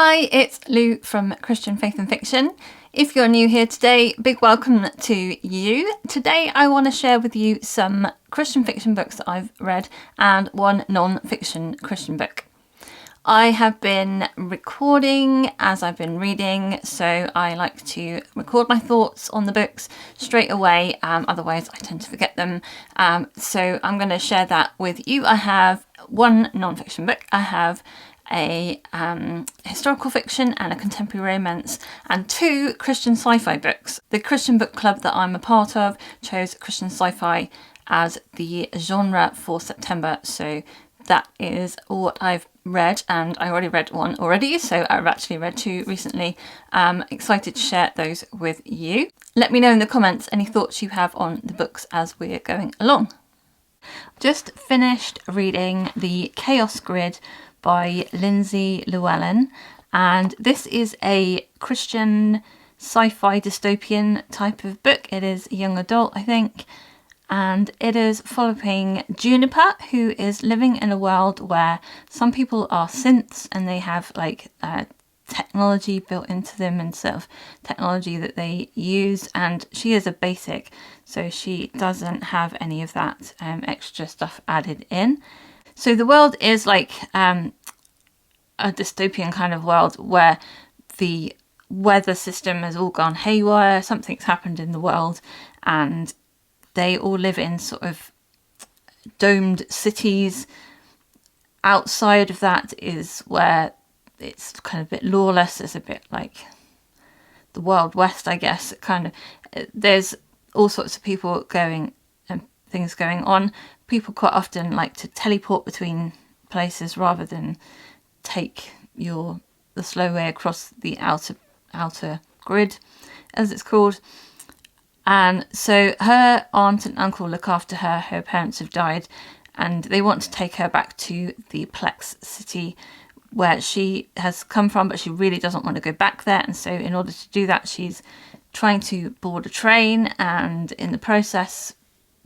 Hi, it's Lou from Christian Faith and Fiction. If you're new here today, big welcome to you. Today I want to share with you some Christian fiction books that I've read and one non-fiction Christian book. I have been recording as I've been reading, so I like to record my thoughts on the books straight away, otherwise I tend to forget them. So I'm going to share that with you. I have one non-fiction book. I have a historical fiction and a contemporary romance and two Christian sci-fi books. The Christian book club that I'm a part of chose Christian sci-fi as the genre for September, so that is what I've read, and I already read one already, so I've actually read two recently. Excited to share those with you. Let me know in the comments any thoughts you have on the books as we're going along. Just finished reading The Chaos Grid by Lindsey Lewellen, and this is a Christian sci-fi dystopian type of book. It is young adult, I think, and it is following Juniper, who is living in a world where some people are synths and they have like technology built into them and sort of technology that they use, and she is a basic, so she doesn't have any of that extra stuff added in. So the world is like a dystopian kind of world where the weather system has all gone haywire, something's happened in the world, and they all live in sort of domed cities. Outside of that is where it's kind of a bit lawless. It's a bit like the Wild West, I guess. There's all sorts of people going and things going on. People quite often like to teleport between places rather than take the slow way across the outer grid, as it's called. And so her aunt and uncle look after her. Her parents have died, and they want to take her back to the Plex city where she has come from, but she really doesn't want to go back there. And so in order to do that, she's trying to board a train, and in the process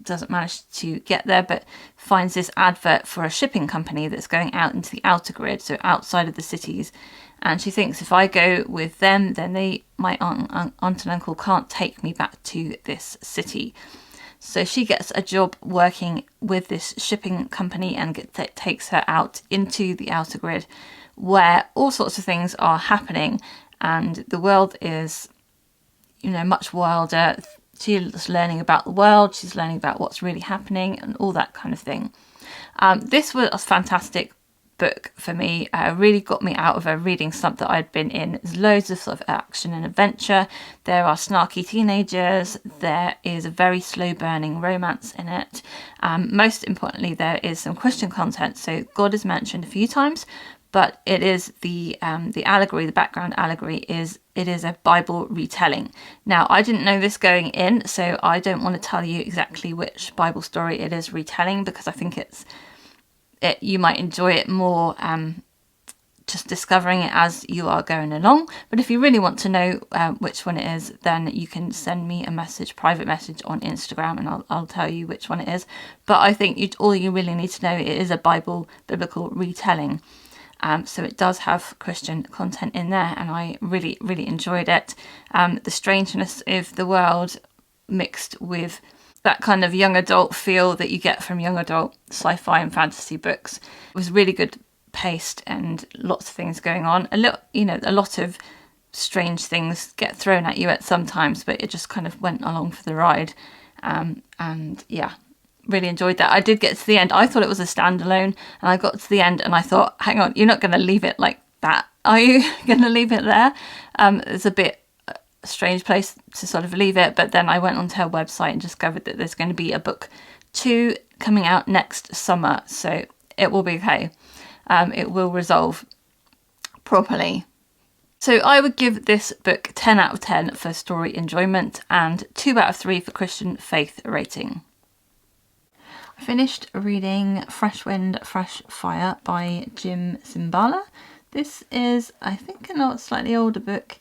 doesn't manage to get there, but finds this advert for a shipping company that's going out into the outer grid, so outside of the cities. And she thinks, if I go with them, then my aunt and uncle can't take me back to this city. So she gets a job working with this shipping company and takes her out into the outer grid, where all sorts of things are happening, and the world is, much wilder. She's learning about the world, she's learning about what's really happening and all that kind of thing. This was a fantastic book for me. Really got me out of a reading slump that I'd been in. There's loads of sort of action and adventure. There are snarky teenagers. There is a very slow burning romance in it. Most importantly, there is some Christian content. So God is mentioned a few times, but it is the allegory, the background allegory it is a Bible retelling. Now, I didn't know this going in, so I don't want to tell you exactly which Bible story it is retelling, because I think you might enjoy it more just discovering it as you are going along. But if you really want to know which one it is, then you can send me a private message on Instagram, and I'll tell you which one it is. But I think all you really need to know, it is a biblical retelling. So it does have Christian content in there, and I really, really enjoyed it. The strangeness of the world mixed with that kind of young adult feel that you get from young adult sci-fi and fantasy books. It was really good paced and lots of things going on. A lot of strange things get thrown at you at some times, but it just kind of went along for the ride. And yeah, really enjoyed that. I did get to the end. I thought it was a standalone, and I got to the end and I thought, hang on, you're not going to leave it like that, are you? Going to leave it there? It's a bit strange place to sort of leave it, but then I went onto her website and discovered that there's going to be a book 2 coming out next summer, so it will be okay. It will resolve properly. So I would give this book 10 out of 10 for story enjoyment and 2 out of 3 for Christian faith rating. I finished reading Fresh Wind, Fresh Fire by Jim Cymbala. This is, I think, a slightly older book,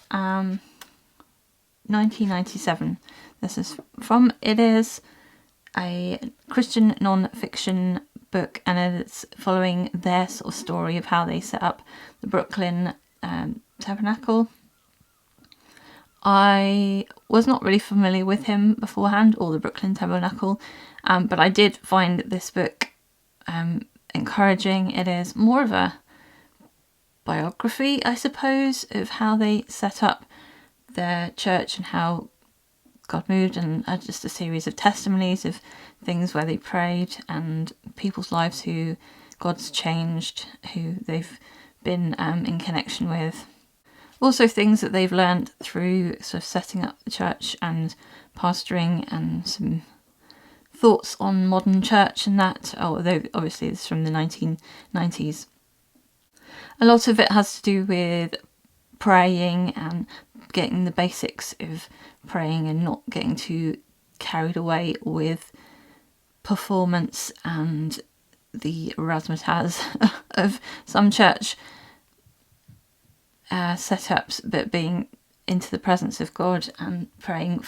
1997. This is from. It is a Christian non-fiction book, and it's following their sort of story of how they set up the Brooklyn Tabernacle. I was not really familiar with him beforehand, or the Brooklyn Tabernacle, but I did find this book encouraging. It is more of a biography, I suppose, of how they set up their church and how God moved, and just a series of testimonies of things where they prayed and people's lives who God's changed, who they've been in connection with. Also things that they've learned through sort of setting up the church and pastoring, and some thoughts on modern church and that, although obviously it's from the 1990s. A lot of it has to do with praying and getting the basics of praying and not getting too carried away with performance and the razzmatazz of some church setups, but being into the presence of God and praying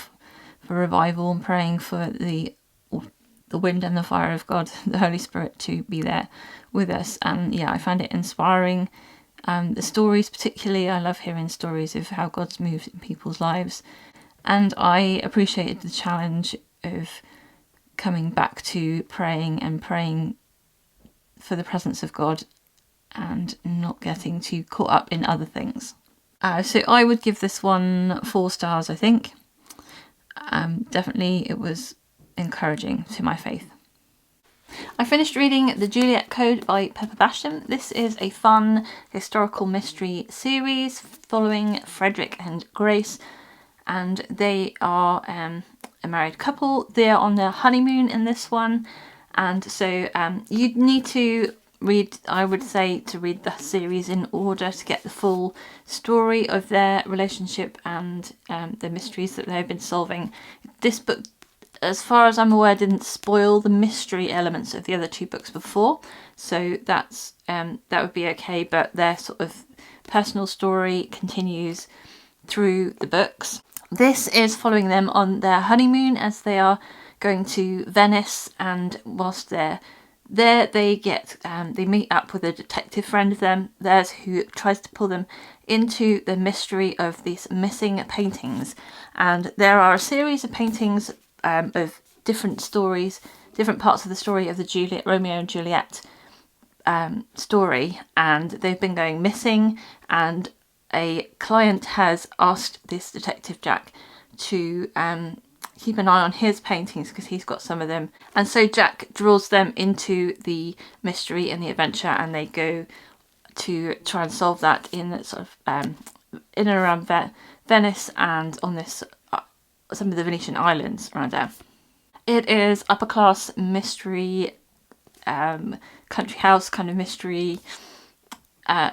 for revival and praying for the wind and the fire of God, the Holy Spirit, to be there with us. And yeah, I find it inspiring. The stories particularly, I love hearing stories of how God's moved in people's lives, and I appreciated the challenge of coming back to praying and praying for the presence of God and not getting too caught up in other things. So I would give this one 4 stars, I think. Definitely it was encouraging to my faith. I finished reading The Juliet Code by Basham. This is a fun historical mystery series following Frederick and Grace, and they are a married couple. They are on their honeymoon in this one, and so you need to read, I would say, to read the series in order to get the full story of their relationship and the mysteries that they've been solving. This book, as far as I'm aware, didn't spoil the mystery elements of the other 2 books before, so that's that would be okay, but their sort of personal story continues through the books. This is following them on their honeymoon as they are going to Venice, and whilst they're there they meet up with a detective friend of theirs who tries to pull them into the mystery of these missing paintings. And there are a series of paintings of different stories, different parts of the story of the Romeo and Juliet story, and they've been going missing, and a client has asked this detective Jack to keep an eye on his paintings because he's got some of them, and so Jack draws them into the mystery and the adventure, and they go to try and solve that in sort of in and around Venice and on this some of the Venetian islands around there. It is upper class mystery, country house kind of mystery,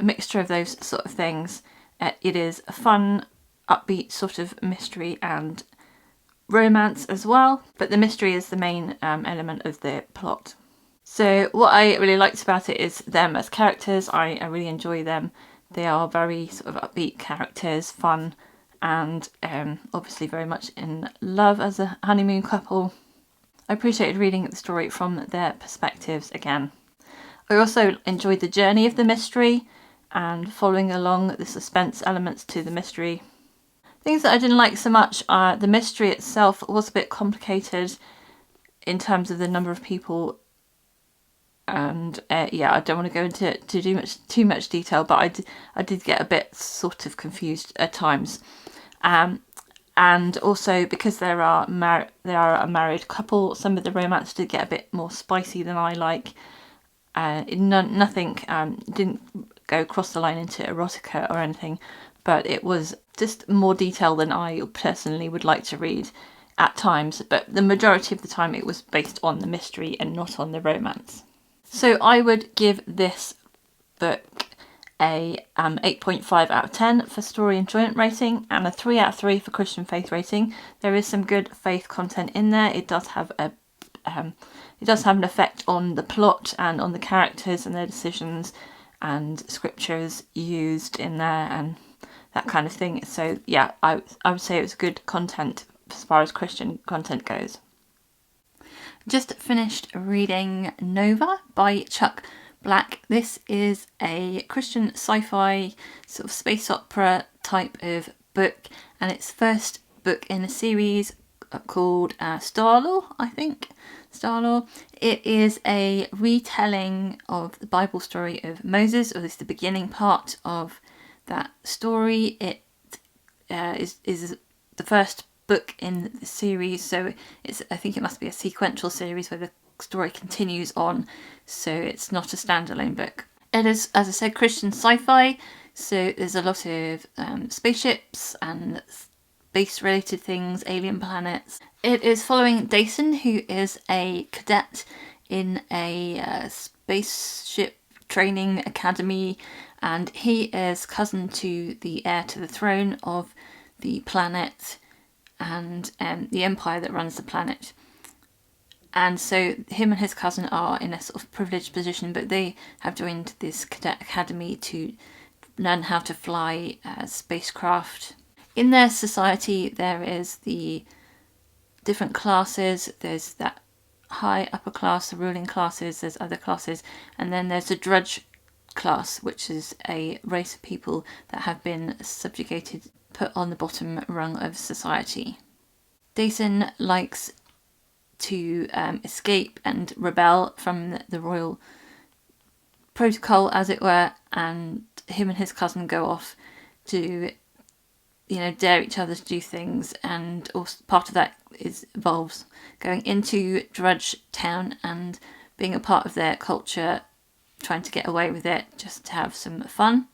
mixture of those sort of things. It is a fun, upbeat sort of mystery and romance as well, but the mystery is the main element of the plot. So what I really liked about it is them as characters. I really enjoy them. They are very sort of upbeat characters, fun, and obviously very much in love as a honeymoon couple. I appreciated reading the story from their perspectives again. I also enjoyed the journey of the mystery and following along the suspense elements to the mystery. Things that I didn't like so much are the mystery itself was a bit complicated in terms of the number of people, and I don't want to go into too much detail, but I did get a bit sort of confused at times, and also because they are a married couple, some of the romance did get a bit more spicy than I like. Nothing didn't go across the line into erotica or anything, but it was just more detail than I personally would like to read at times, but the majority of the time it was based on the mystery and not on the romance. So I would give this book a 8.5 out of 10 for story enjoyment rating and a 3 out of 3 for Christian faith rating. There is some good faith content in there. It does have an effect on the plot and on the characters and their decisions and scriptures used in there and that kind of thing. So yeah, I would say it was good content as far as Christian content goes. Just finished reading Nova by Chuck Black. This is a Christian sci-fi sort of space opera type of book, and it's first book in a series called Starlaw, I think. Starlaw. It is a retelling of the Bible story of Moses, or at least the beginning part of that story. It is the first book in the series, so I think it must be a sequential series where the story continues on, so it's not a standalone book. It is, as I said, Christian sci-fi, so there's a lot of spaceships and space-related things, alien planets. It is following Dason, who is a cadet in a spaceship training academy, and he is cousin to the heir to the throne of the planet and the empire that runs the planet. And so him and his cousin are in a sort of privileged position, but they have joined this cadet academy to learn how to fly spacecraft. In their society, there is the different classes. There's that high upper class, the ruling classes, there's other classes, and then there's the drudge class, which is a race of people that have been subjugated, put on the bottom rung of society. Dason likes to escape and rebel from the royal protocol, as it were, and him and his cousin go off to, dare each other to do things, and also part of that involves going into Drudge Town and being a part of their culture, trying to get away with it, just to have some fun.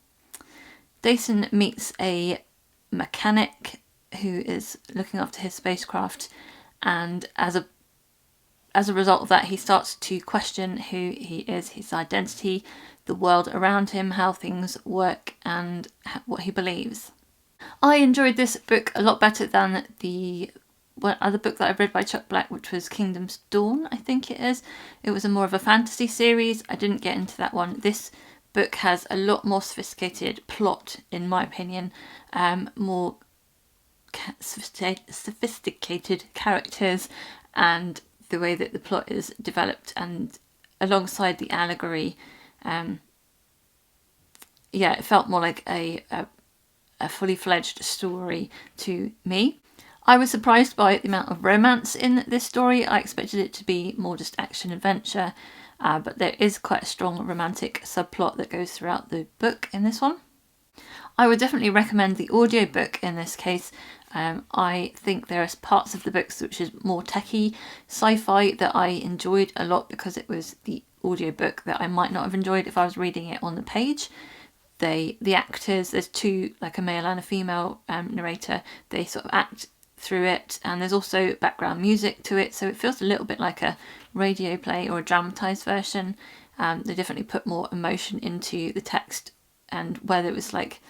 Dason meets a mechanic who is looking after his spacecraft, and as a result of that, he starts to question who he is, his identity, the world around him, how things work, and what he believes. I enjoyed this book a lot better than the one other book that I read by Chuck Black, which was Kingdom's Dawn, I think it is. It was more of a fantasy series. I didn't get into that one. This book has a lot more sophisticated plot, in my opinion, more sophisticated characters, and the way that the plot is developed, and alongside the allegory, it felt more like a fully fledged story to me. I was surprised by the amount of romance in this story. I expected it to be more just action adventure, but there is quite a strong romantic subplot that goes throughout the book in this one. I would definitely recommend the audiobook in this case. I think there are parts of the books which is more techie sci-fi that I enjoyed a lot because it was the audiobook that I might not have enjoyed if I was reading it on the page. The actors, there's two, like a male and a female narrator, they sort of act through it, and there's also background music to it, so it feels a little bit like a radio play or a dramatised version. They definitely put more emotion into the text, and whether it was like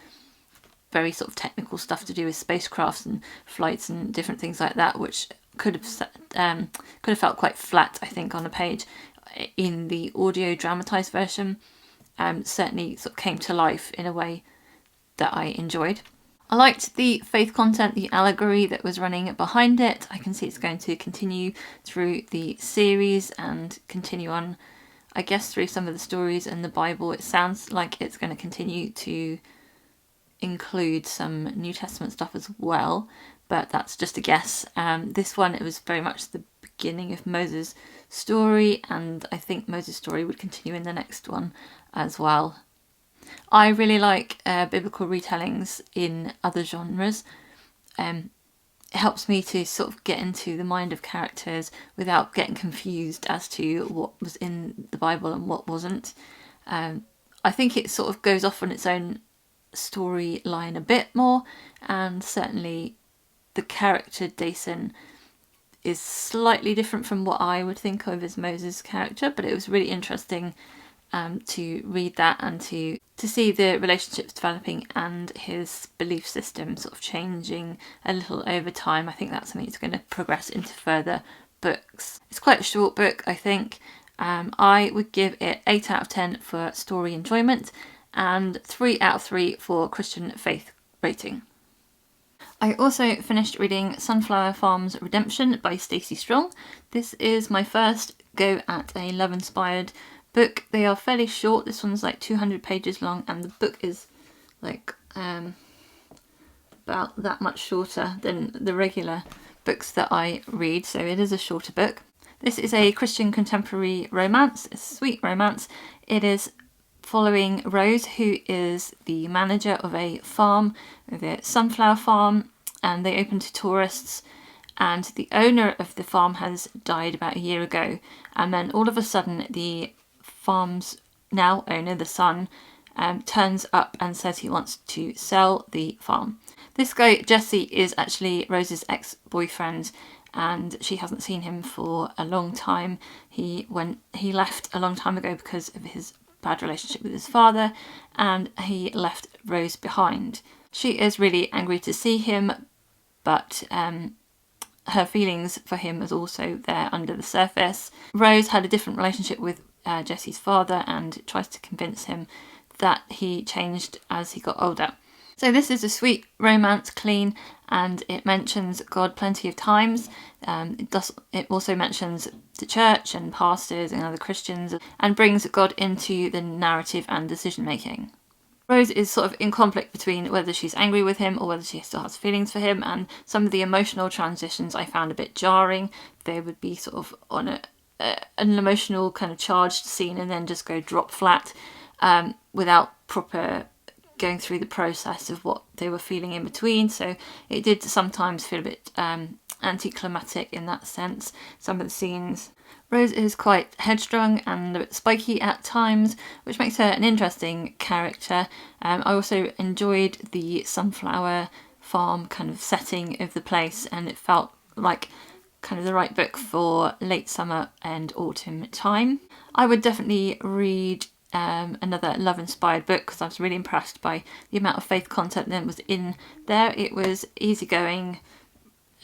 very sort of technical stuff to do with spacecrafts and flights and different things like that, which could have felt quite flat, I think, on a page. In the audio dramatised version, certainly sort of came to life in a way that I enjoyed. I liked the faith content, the allegory that was running behind it. I can see it's going to continue through the series and continue on, I guess, through some of the stories in the Bible. It sounds like it's going to continue to include some New Testament stuff as well, but that's just a guess. This one, it was very much the beginning of Moses' story, and I think Moses' story would continue in the next one as well. I really like biblical retellings in other genres. It helps me to sort of get into the mind of characters without getting confused as to what was in the Bible and what wasn't. I think it sort of goes off on its own storyline a bit more, and certainly the character Dason is slightly different from what I would think of as Moses' character, but it was really interesting to read that and to see the relationships developing and his belief system sort of changing a little over time. I think that's something that's going to progress into further books. It's quite a short book, I think. I would give it 8 out of 10 for story enjoyment and 3 out of 3 for Christian faith rating. I also finished reading Sunflower Farm's Redemption by Stacie Strong. This is my first go at a love-inspired book. They are fairly short. This one's like 200 pages long, and the book is like about that much shorter than the regular books that I read, so it is a shorter book. This is a Christian contemporary romance, a sweet romance. It is following Rose, who is the manager of a farm, the sunflower farm, and they open to tourists, and the owner of the farm has died about a year ago, and then all of a sudden the farm's now owner, the son, turns up and says he wants to sell the farm. This guy, Jesse, is actually Rose's ex-boyfriend, and she hasn't seen him for a long time. He left a long time ago because of his bad relationship with his father, and he left Rose behind. She is really angry to see him, but her feelings for him is also there under the surface. Rose had a different relationship with Jesse's father and tries to convince him that he changed as he got older. So this is a sweet romance, clean, and it mentions God plenty of times. It also mentions the church and pastors and other Christians, and brings God into the narrative and decision making. Rose is sort of in conflict between whether she's angry with him or whether she still has feelings for him, and some of the emotional transitions I found a bit jarring. They would be sort of on an emotional kind of charged scene and then just go drop flat without proper going through the process of what they were feeling in between. So it did sometimes feel a bit anticlimactic in that sense, some of the scenes. Rose is quite headstrong and a bit spiky at times, which makes her an interesting character. I also enjoyed the sunflower farm kind of setting of the place, and it felt like kind of the right book for late summer and autumn time. I would definitely read another love-inspired book because I was really impressed by the amount of faith content that was in there. It was easygoing,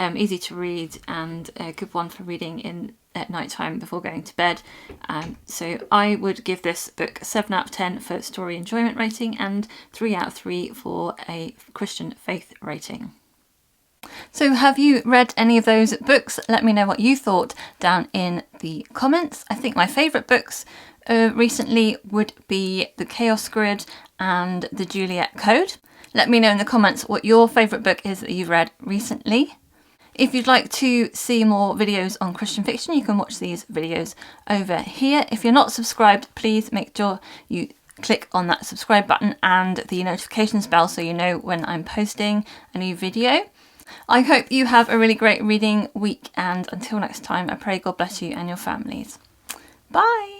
easy to read, and a good one for reading at night time before going to bed. So I would give this book 7 out of 10 for story enjoyment rating and 3 out of 3 for a Christian faith rating. So have you read any of those books? Let me know what you thought down in the comments. I think my favourite books recently would be The Chaos Grid and The Juliet Code. Let me know in the comments what your favourite book is that you've read recently. If you'd like to see more videos on Christian fiction, you can watch these videos over here. If you're not subscribed, please make sure you click on that subscribe button and the notifications bell so you know when I'm posting a new video. I hope you have a really great reading week, and until next time, I pray God bless you and your families. Bye!